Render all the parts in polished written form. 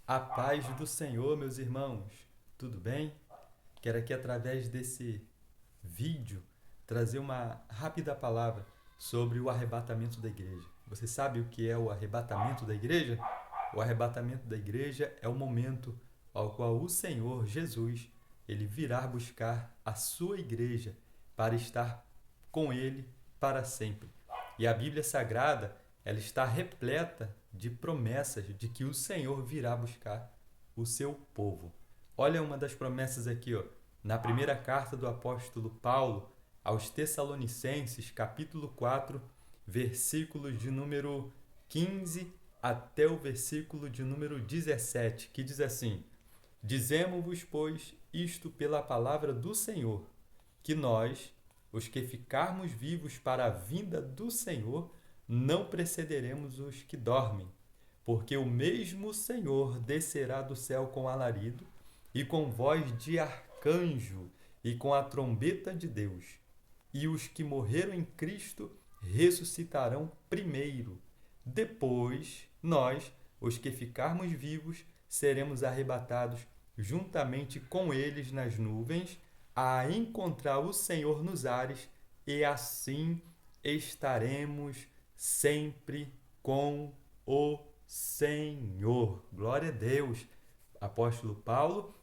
A paz do Senhor, meus irmãos, tudo bem? Quero aqui, através desse vídeo, trazer uma rápida palavra sobre o arrebatamento da igreja. Você sabe o que é o arrebatamento da igreja? O arrebatamento da igreja é o momento ao qual o Senhor Jesus ele virá buscar a sua igreja para estar com ele para sempre. E a Bíblia Sagrada, ela está repleta de promessas de que o Senhor virá buscar o seu povo. Olha uma das promessas aqui, ó, na primeira carta do apóstolo Paulo aos Tessalonicenses, capítulo 4, versículos de número 15 até o versículo de número 17, que diz assim: Dizemo-vos, pois, isto pela palavra do Senhor, que nós, os que ficarmos vivos para a vinda do Senhor, não precederemos os que dormem, porque o mesmo Senhor descerá do céu com alarido, e com voz de arcanjo, e com a trombeta de Deus. E os que morreram em Cristo ressuscitarão primeiro. Depois, nós, os que ficarmos vivos, seremos arrebatados juntamente com eles nas nuvens, a encontrar o Senhor nos ares, e assim estaremos sempre com o Senhor. Glória a Deus. Apóstolo Paulo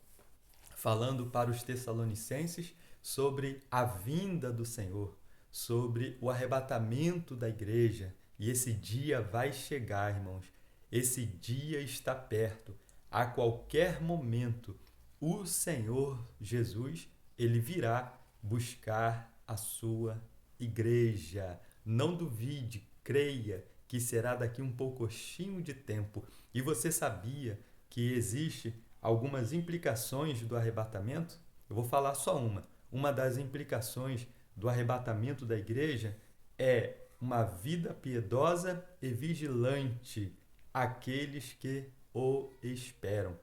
falando para os Tessalonicenses sobre a vinda do Senhor, sobre o arrebatamento da igreja. E esse dia vai chegar, irmãos. Esse dia está perto. A qualquer momento, o Senhor Jesus, ele virá buscar a sua igreja. Não duvide, creia que será daqui um pouquinho de tempo. E você sabia que existe algumas implicações do arrebatamento? Eu vou falar só uma. Uma das implicações do arrebatamento da igreja é uma vida piedosa e vigilante, aqueles que o esperam.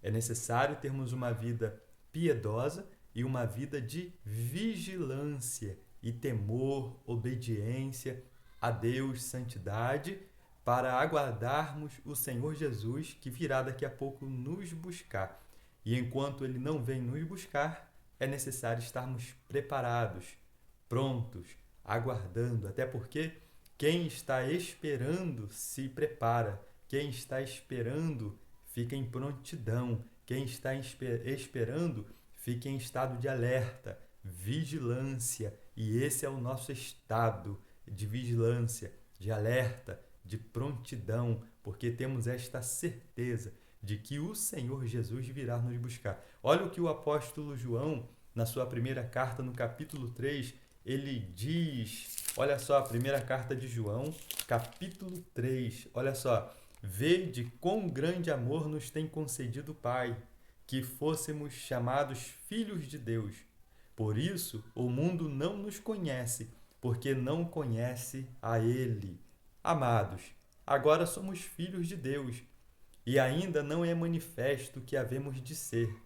É necessário termos uma vida piedosa e uma vida de vigilância e temor, obediência a Deus, santidade, para aguardarmos o Senhor Jesus, que virá daqui a pouco nos buscar. E enquanto ele não vem nos buscar, é necessário estarmos preparados, prontos, aguardando, até porque quem está esperando se prepara, quem está esperando fica em prontidão, quem está esperando fica em estado de alerta, vigilância, e esse é o nosso estado de vigilância, de alerta, de prontidão, porque temos esta certeza de que o Senhor Jesus virá nos buscar. Olha o que o apóstolo João, na sua primeira carta, no capítulo 3, ele diz, olha só, a primeira carta de João, capítulo 3, olha só: Vede quão grande amor nos tem concedido o Pai, que fôssemos chamados filhos de Deus. Por isso, o mundo não nos conhece, porque não conhece a Ele. Amados, agora somos filhos de Deus, e ainda não é manifesto o que havemos de ser.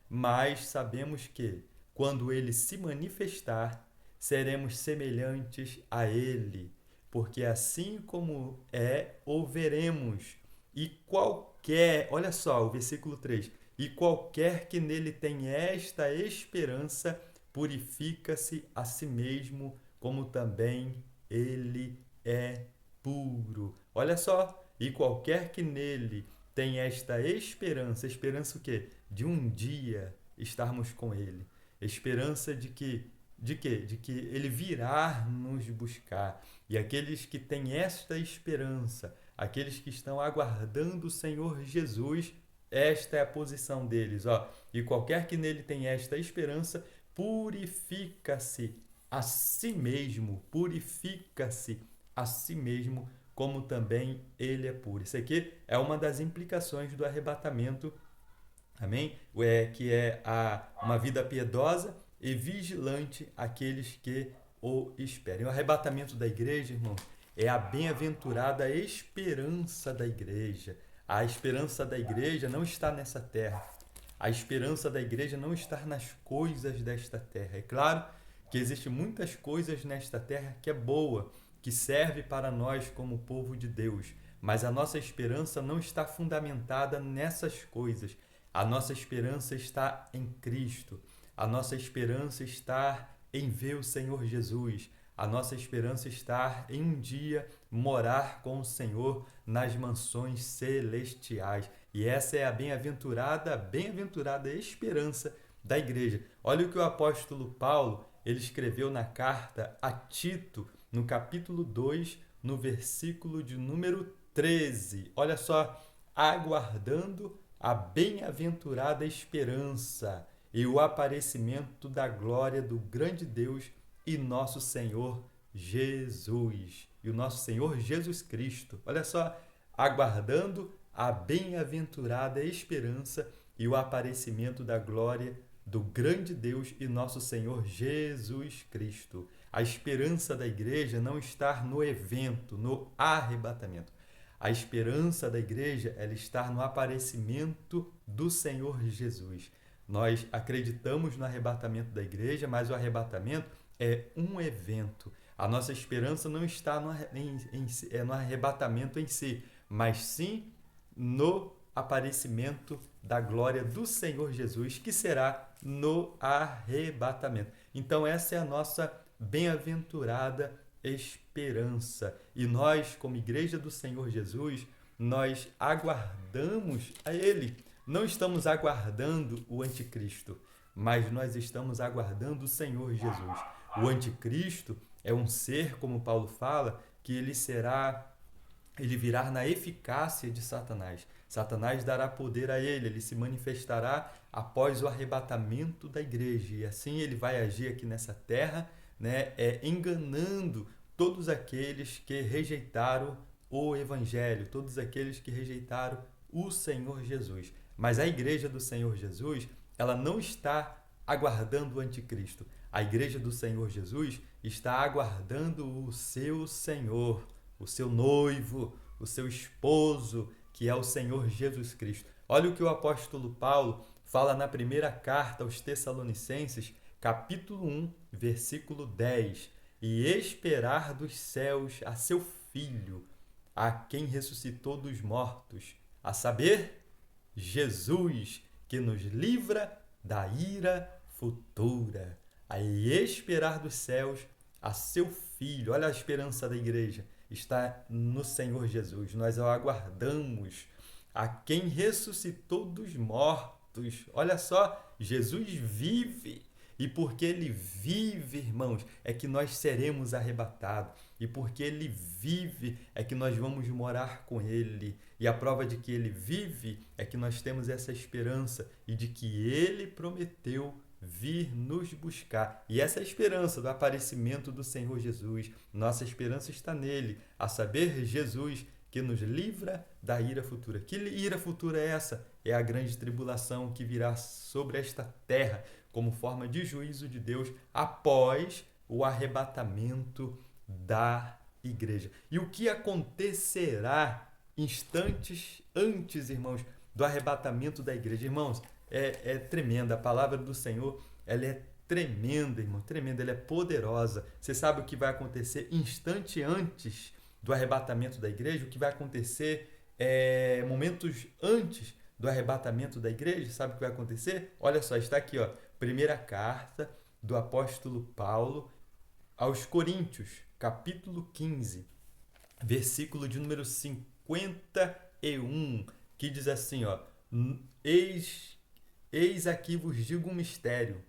Mas sabemos que, quando Ele se manifestar, seremos semelhantes a Ele, porque assim como é, o veremos. E qualquer, olha só o versículo 3, e qualquer que nele tem esta esperança, purifica-se a si mesmo, como também ele é puro. Olha só, e qualquer que nele tem esta esperança, esperança o quê? De um dia estarmos com ele. Esperança de que de quê? De que ele virá nos buscar. E aqueles que têm esta esperança, aqueles que estão aguardando o Senhor Jesus, esta é a posição deles, ó. E qualquer que nele tem esta esperança, purifica-se a si mesmo, purifica-se a si mesmo, como também ele é puro. Isso aqui é uma das implicações do arrebatamento, amém? Que é uma vida piedosa e vigilante aqueles que o esperem. O arrebatamento da igreja, irmão, é a bem-aventurada esperança da igreja. A esperança da igreja não está nessa terra. A esperança da igreja não está nas coisas desta terra. É claro que existem muitas coisas nesta terra que é boa, que serve para nós como povo de Deus. mas a nossa esperança não está fundamentada nessas coisas. A nossa esperança está em Cristo. A nossa esperança está em ver o Senhor Jesus. A nossa esperança está em um dia morar com o Senhor nas mansões celestiais. E essa é a bem-aventurada esperança da igreja. Olha o que o apóstolo Paulo, ele escreveu na carta a Tito, no capítulo 2, no versículo de número 13. Olha só, aguardando a bem-aventurada esperança e o aparecimento da glória do grande Deus e nosso Senhor Jesus. E o nosso Senhor Jesus Cristo. Olha só, aguardando a bem-aventurada esperança e o aparecimento da glória do grande Deus e nosso Senhor Jesus Cristo. A esperança da igreja não está no evento, no arrebatamento. A esperança da igreja, ela está no aparecimento do Senhor Jesus. Nós acreditamos no arrebatamento da igreja, mas o arrebatamento é um evento. A nossa esperança não está no arrebatamento em si, mas sim no aparecimento da glória do Senhor Jesus, que será no arrebatamento. Então, essa é a nossa bem-aventurada esperança. E nós, como Igreja do Senhor Jesus, nós aguardamos a Ele. Não estamos aguardando o anticristo, mas nós estamos aguardando o Senhor Jesus. O anticristo é um ser, como Paulo fala, que ele virá na eficácia de Satanás. Satanás dará poder a ele se manifestará após o arrebatamento da igreja. E assim ele vai agir aqui nessa terra, enganando todos aqueles que rejeitaram o Evangelho, todos aqueles que rejeitaram o Senhor Jesus. Mas a igreja do Senhor Jesus, ela não está aguardando o anticristo. A igreja do Senhor Jesus está aguardando o seu Senhor, o seu noivo, o seu esposo, que é o Senhor Jesus Cristo. Olha o que o apóstolo Paulo fala na primeira carta aos Tessalonicenses, capítulo 1, versículo 10. E esperar dos céus a seu Filho, a quem ressuscitou dos mortos, a saber, Jesus, que nos livra da ira futura. Aí esperar dos céus a seu Filho. Olha a esperança da igreja. Está no Senhor Jesus. Nós o aguardamos. A quem ressuscitou dos mortos. Olha só, Jesus vive. E porque ele vive, irmãos, é que nós seremos arrebatados. E porque ele vive, é que nós vamos morar com ele. E a prova de que ele vive é que nós temos essa esperança e de que ele prometeu vir nos buscar. E essa é a esperança do aparecimento do Senhor Jesus. Nossa esperança está nele, a saber, Jesus, que nos livra da ira futura. Que ira futura é essa? É a grande tribulação que virá sobre esta terra como forma de juízo de Deus após o arrebatamento da igreja. E o que acontecerá instantes antes, irmãos, do arrebatamento da igreja? Irmãos, é tremenda. A palavra do Senhor, ela é tremenda, irmão, tremenda, ela é poderosa. Você sabe o que vai acontecer instante antes do arrebatamento da igreja? O que vai acontecer momentos antes do arrebatamento da igreja? Sabe o que vai acontecer? Olha só, está aqui, ó, primeira carta do apóstolo Paulo aos Coríntios, capítulo 15, versículo de número 51, que diz assim, ó, Eis aqui vos digo um mistério.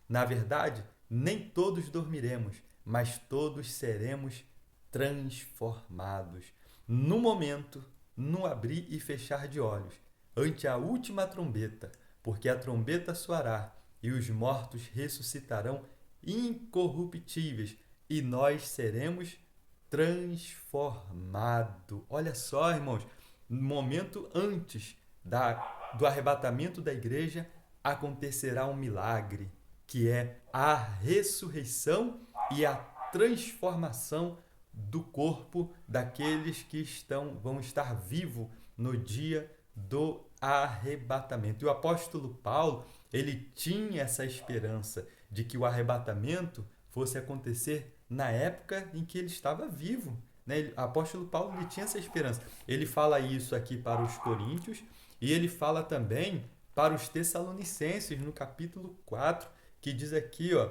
Na verdade, nem todos dormiremos, mas todos seremos transformados. No momento, no abrir e fechar de olhos, ante a última trombeta, porque a trombeta soará e os mortos ressuscitarão incorruptíveis e nós seremos transformados. Olha só, irmãos, no momento antes do arrebatamento da igreja, acontecerá um milagre, que é a ressurreição e a transformação do corpo daqueles que vão estar vivos no dia do arrebatamento. E o apóstolo Paulo, ele tinha essa esperança de que o arrebatamento fosse acontecer na época em que ele estava vivo. né? O apóstolo Paulo ele tinha essa esperança. Ele fala isso aqui para os coríntios e ele fala também para os tessalonicenses no capítulo 4, que diz aqui, ó,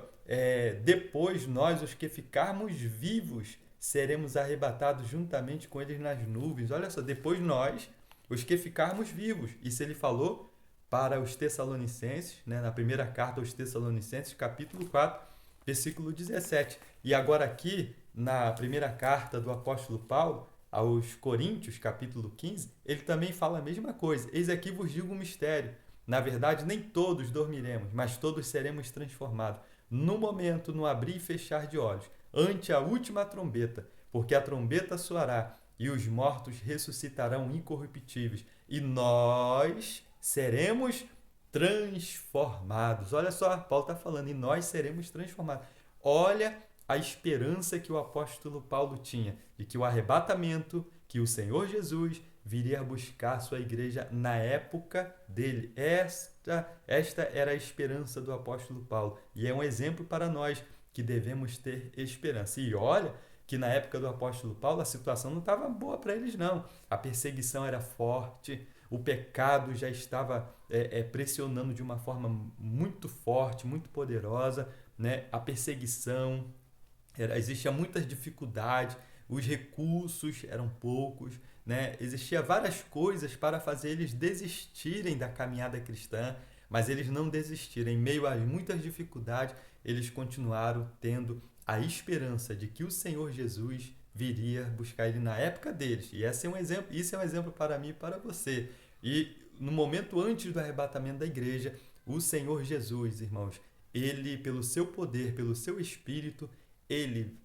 depois nós, os que ficarmos vivos, seremos arrebatados juntamente com eles nas nuvens. Olha só, depois nós, os que ficarmos vivos. Isso ele falou para os Tessalonicenses, né, na primeira carta aos Tessalonicenses, capítulo 4, versículo 17. E agora aqui, na primeira carta do apóstolo Paulo aos Coríntios, capítulo 15, ele também fala a mesma coisa. Eis aqui vos digo um mistério. Na verdade, nem todos dormiremos, mas todos seremos transformados. No momento, no abrir e fechar de olhos, ante a última trombeta, porque a trombeta soará e os mortos ressuscitarão incorruptíveis, e nós seremos transformados. Olha só, Paulo está falando, e nós seremos transformados. Olha a esperança que o apóstolo Paulo tinha, de que o arrebatamento, que o Senhor Jesus viria buscar a sua igreja na época dele. Esta era a esperança do apóstolo Paulo. E é um exemplo para nós que devemos ter esperança. E olha que na época do apóstolo Paulo a situação não estava boa para eles, não. A perseguição era forte, o pecado já estava pressionando de uma forma muito forte, muito poderosa, né? A perseguição, existia muitas dificuldades, os recursos eram poucos, né? Existia várias coisas para fazer eles desistirem da caminhada cristã, mas eles não desistiram. Em meio a muitas dificuldades, eles continuaram tendo a esperança de que o Senhor Jesus viria buscar ele na época deles. E esse é um exemplo, isso é um exemplo para mim e para você. E no momento antes do arrebatamento da igreja, o Senhor Jesus, irmãos, ele, pelo seu poder, pelo seu Espírito, ele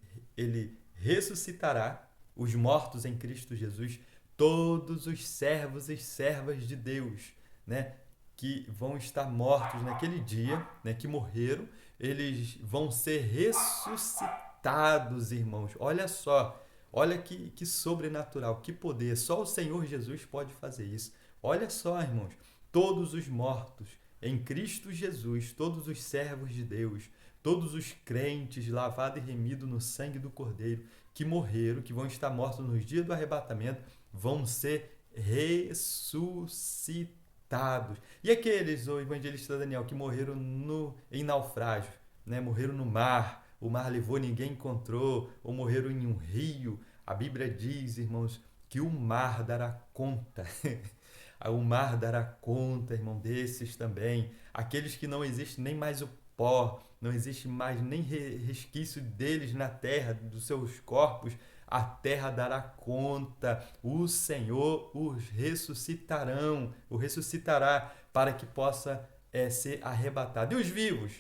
ressuscitará os mortos em Cristo Jesus, todos os servos e servas de Deus, né, que vão estar mortos naquele dia, né, que morreram, eles vão ser ressuscitados, irmãos. Olha só, olha que sobrenatural, que poder. Só o Senhor Jesus pode fazer isso. Olha só, irmãos, todos os mortos em Cristo Jesus, todos os servos de Deus, todos os crentes lavados e remidos no sangue do Cordeiro, que morreram, que vão estar mortos nos dias do arrebatamento, vão ser ressuscitados. E aqueles, o evangelista Daniel, que morreram em naufrágio, né? Morreram no mar, o mar levou, ninguém encontrou, ou morreram em um rio. A Bíblia diz, irmãos, que o mar dará conta. O mar dará conta, irmão, desses também. Aqueles que não existe nem mais o pó, não existe mais nem resquício deles na terra, dos seus corpos, a terra dará conta, o Senhor os ressuscitará para que possa ser arrebatado. E os vivos?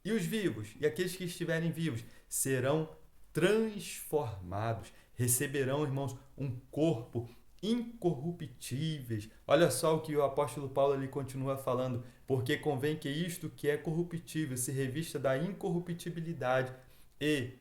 E os vivos, e aqueles que estiverem vivos, serão transformados, receberão, irmãos, um corpo incorruptíveis. Olha só o que o apóstolo Paulo ali continua falando, porque convém que isto que é corruptível se revista da incorruptibilidade e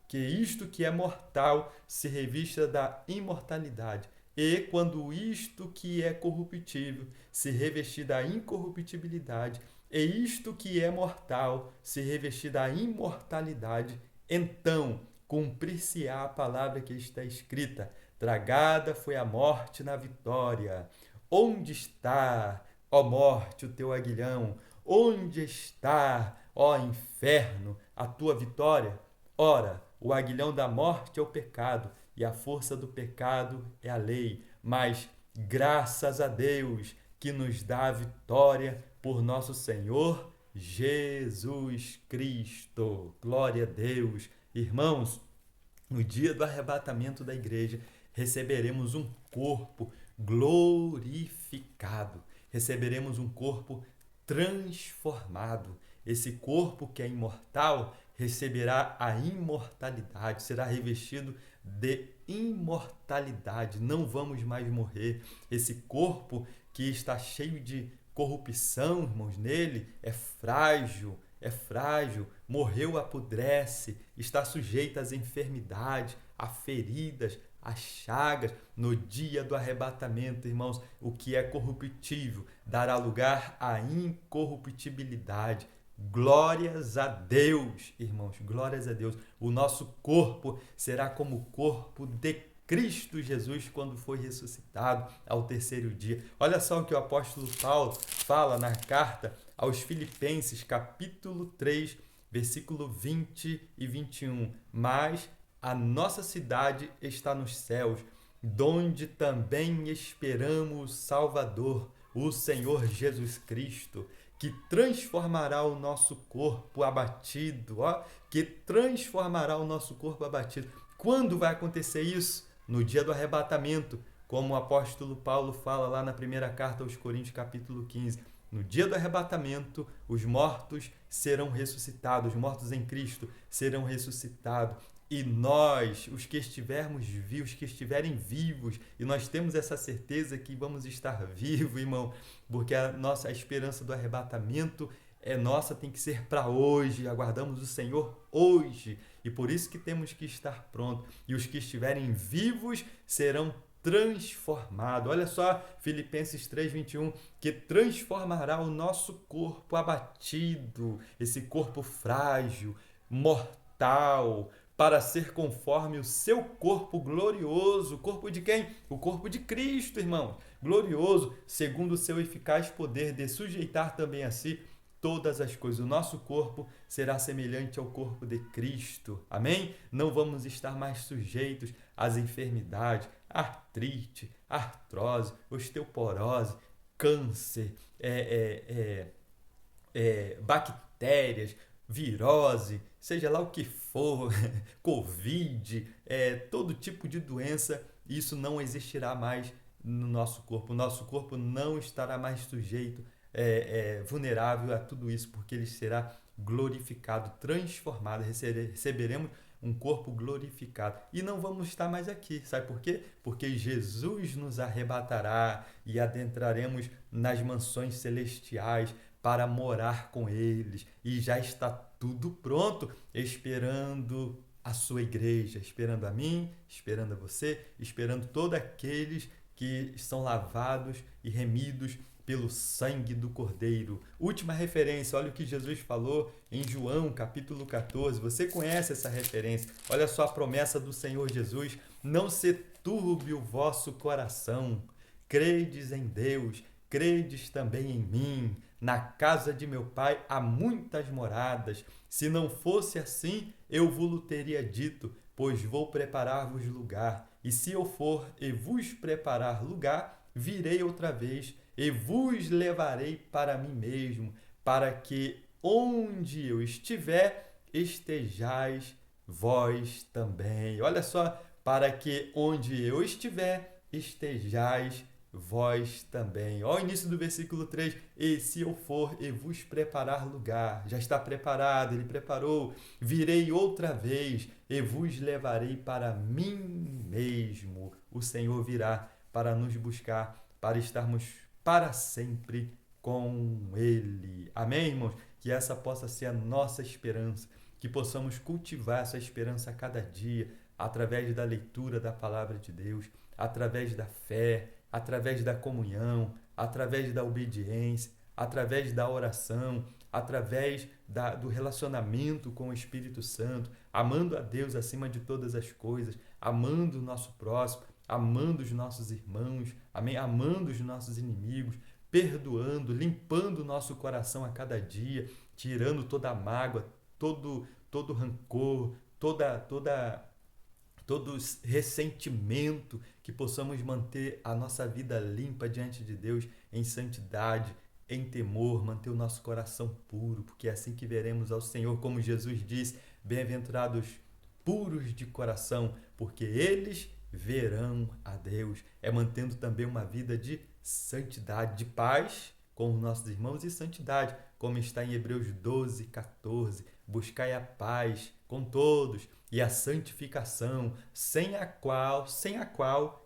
que isto que é mortal se revista da imortalidade. E quando isto que é corruptível se revestir da incorruptibilidade e isto que é mortal se revestir da imortalidade, então cumprir-se-á a palavra que está escrita: tragada foi a morte na vitória. Onde está, ó morte, o teu aguilhão? Onde está, ó inferno, a tua vitória? Ora, o aguilhão da morte é o pecado, e a força do pecado é a lei. Mas, graças a Deus, que nos dá a vitória por nosso Senhor Jesus Cristo. Glória a Deus. Irmãos, no dia do arrebatamento da igreja, receberemos um corpo glorificado. Receberemos um corpo transformado. Esse corpo que é imortal receberá a imortalidade, será revestido de imortalidade. Não vamos mais morrer. Esse corpo que está cheio de corrupção, irmãos, nele é frágil, morreu, apodrece, está sujeito às enfermidades, a feridas, a chagas. No dia do arrebatamento, irmãos, o que é corruptível dará lugar à incorruptibilidade. Glórias a Deus, irmãos, glórias a Deus. O nosso corpo será como o corpo de Cristo Jesus quando foi ressuscitado ao terceiro dia. Olha só o que o apóstolo Paulo fala na carta aos Filipenses, capítulo 3, versículo 20 e 21. Mas a nossa cidade está nos céus, donde também esperamos o Salvador, o Senhor Jesus Cristo, que transformará o nosso corpo abatido, que transformará o nosso corpo abatido. Quando vai acontecer isso? No dia do arrebatamento, como o apóstolo Paulo fala lá na primeira carta aos Coríntios, capítulo 15. No dia do arrebatamento, os mortos serão ressuscitados, os mortos em Cristo serão ressuscitados. E nós, os que estivermos vivos, os que estiverem vivos, e nós temos essa certeza que vamos estar vivos, irmão, porque a esperança do arrebatamento é nossa, tem que ser para hoje. Aguardamos o Senhor hoje, e por isso que temos que estar prontos. E os que estiverem vivos serão transformados. Olha só, Filipenses 3:21, que transformará o nosso corpo abatido, esse corpo frágil, mortal, para ser conforme o seu corpo glorioso. O corpo de quem? O corpo de Cristo, irmão. Glorioso, segundo o seu eficaz poder de sujeitar também a si todas as coisas. O nosso corpo será semelhante ao corpo de Cristo. Amém? Não vamos estar mais sujeitos às enfermidades, artrite, artrose, osteoporose, câncer, bactérias, virose, seja lá o que for, Covid, todo tipo de doença, isso não existirá mais no nosso corpo. O nosso corpo não estará mais sujeito, vulnerável a tudo isso, porque ele será glorificado, transformado, receberemos um corpo glorificado. E não vamos estar mais aqui, sabe por quê? Porque Jesus nos arrebatará e adentraremos nas mansões celestiais para morar com eles. E já está tudo pronto, esperando a sua igreja, esperando a mim, esperando a você, esperando todos aqueles que são lavados e remidos pelo sangue do Cordeiro. Última referência, olha o que Jesus falou em João, capítulo 14. Você conhece essa referência. Olha só a promessa do Senhor Jesus. Não se turbe o vosso coração. Credes em Deus, credes também em mim. Na casa de meu Pai há muitas moradas. Se não fosse assim, eu vos teria dito, pois vou preparar-vos lugar. E se eu for e vos preparar lugar, virei outra vez e vos levarei para mim mesmo, para que onde eu estiver, estejais vós também. Olha só, para que onde eu estiver, estejais vós também. Olha o início do versículo 3. E se eu for e vos preparar lugar, já está preparado, ele preparou. Virei outra vez e vos levarei para mim mesmo. O Senhor virá para nos buscar, para estarmos para sempre com Ele. Amém, irmãos? Que essa possa ser a nossa esperança, que possamos cultivar essa esperança a cada dia, através da leitura da Palavra de Deus, através da fé, através da comunhão, através da obediência, através da oração, através do relacionamento com o Espírito Santo, amando a Deus acima de todas as coisas, amando o nosso próximo, amando os nossos irmãos, amém? Amando os nossos inimigos, perdoando, limpando o nosso coração a cada dia, tirando toda a mágoa, todo rancor, todo ressentimento, que possamos manter a nossa vida limpa diante de Deus, em santidade, em temor, manter o nosso coração puro, porque é assim que veremos ao Senhor, como Jesus diz, bem-aventurados puros de coração, porque eles verão a Deus. É mantendo também uma vida de santidade, de paz com os nossos irmãos e santidade, como está em Hebreus 12:14. Buscai a paz com todos e a santificação, sem a qual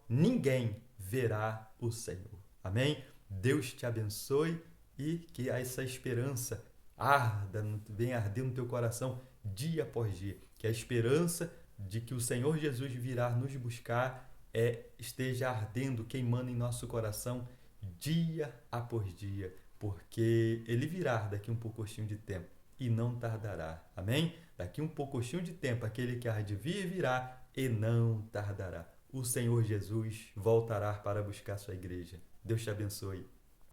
ninguém verá o Senhor. Amém? Deus te abençoe e que essa esperança venha arder no teu coração dia após dia. Que a esperança de que o Senhor Jesus virá nos buscar esteja ardendo, queimando em nosso coração dia após dia, porque Ele virá daqui um pouquinho de tempo. e não tardará. Amém? Daqui um pouquinho de tempo, aquele que há de vir virá e não tardará. O Senhor Jesus voltará para buscar sua igreja. Deus te abençoe.